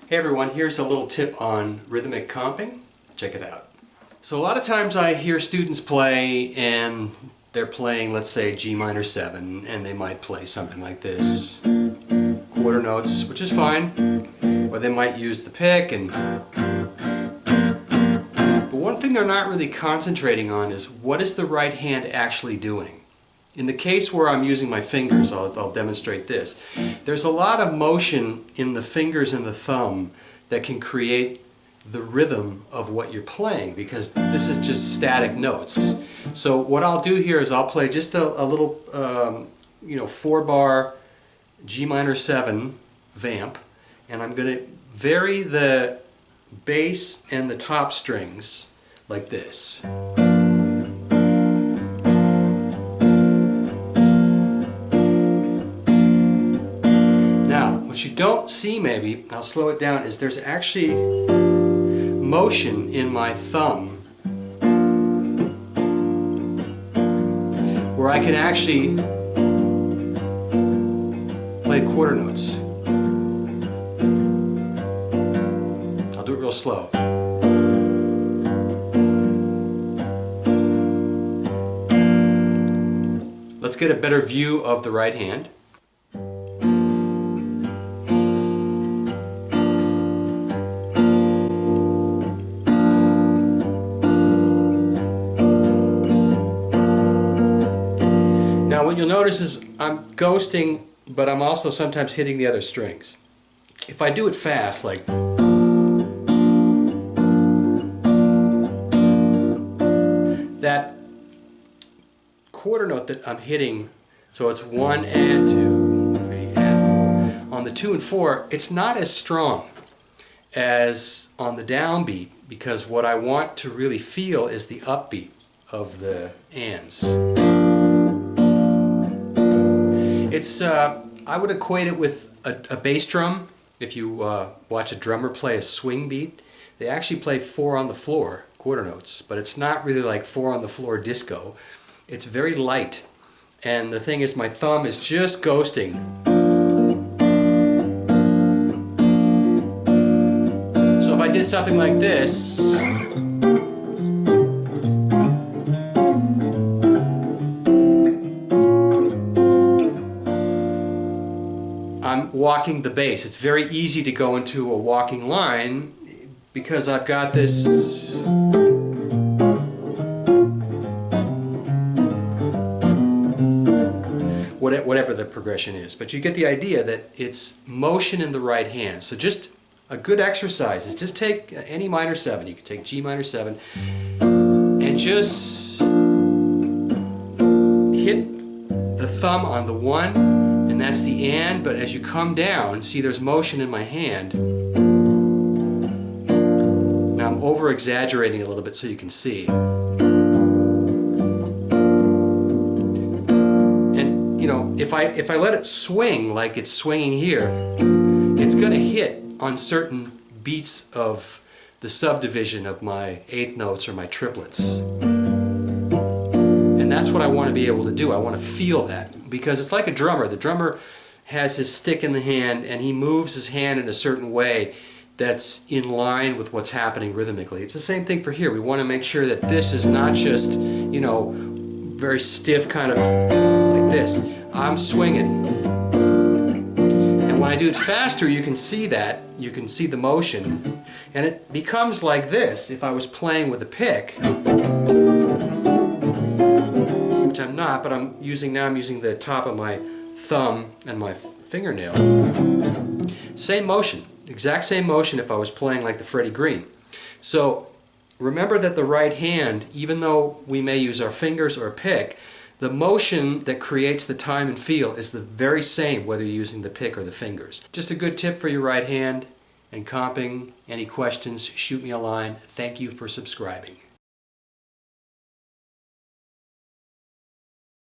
Hey everyone, here's a little tip on rhythmic comping. Check it out. So a lot of times I hear students play and they're playing, let's say, G minor 7, and they might play something like this. Quarter notes, which is fine. Or they might use the pick and... But one thing they're not really concentrating on is what is the right hand actually doing. In the case where I'm using my fingers, I'll demonstrate this. There's a lot of motion in the fingers and the thumb that can create the rhythm of what you're playing, because this is just static notes. So what I'll do here is I'll play just a little 4-bar G minor 7 vamp, and I'm going to vary the bass and the top strings like this. What you don't see, maybe, I'll slow it down, is there's actually motion in my thumb where I can actually play quarter notes. I'll do it real slow. Let's get a better view of the right hand. Now what you'll notice is I'm ghosting, but I'm also sometimes hitting the other strings. If I do it fast, like that quarter note that I'm hitting, so it's 1 and 2, 3 and 4. On the 2 and 4, it's not as strong as on the downbeat, because what I want to really feel is the upbeat of the ands. It's, I would equate it with a bass drum. If you watch a drummer play a swing beat, they actually play 4 on the floor, quarter notes, but it's not really like 4 on the floor disco. It's very light, and the thing is my thumb is just ghosting. So if I did something like this, I'm walking the bass. It's very easy to go into a walking line because I've got this whatever the progression is. But you get the idea that it's motion in the right hand. So just a good exercise is just take any minor 7. You can take G minor 7 and just hit the thumb on the 1, and that's the and, but as you come down, see there's motion in my hand. Now I'm over exaggerating a little bit so you can see. And you know, if I let it swing like it's swinging here, it's going to hit on certain beats of the subdivision of my eighth notes or my triplets. And that's what I want to be able to do. I want to feel that, because it's like a drummer. The drummer has his stick in the hand and he moves his hand in a certain way that's in line with what's happening rhythmically. It's the same thing for here. We want to make sure that this is not just, you know, very stiff kind of like this. I'm swinging. And when I do it faster, you can see that. You can see the motion. And it becomes like this if I was playing with a pick. Which I'm not, but I'm using the top of my thumb and my fingernail. Same motion, exact same motion if I was playing like the Freddie Green. So remember that the right hand, even though we may use our fingers or a pick, the motion that creates the time and feel is the very same whether you're using the pick or the fingers. Just a good tip for your right hand and comping. Any questions, shoot me a line. Thank you for subscribing.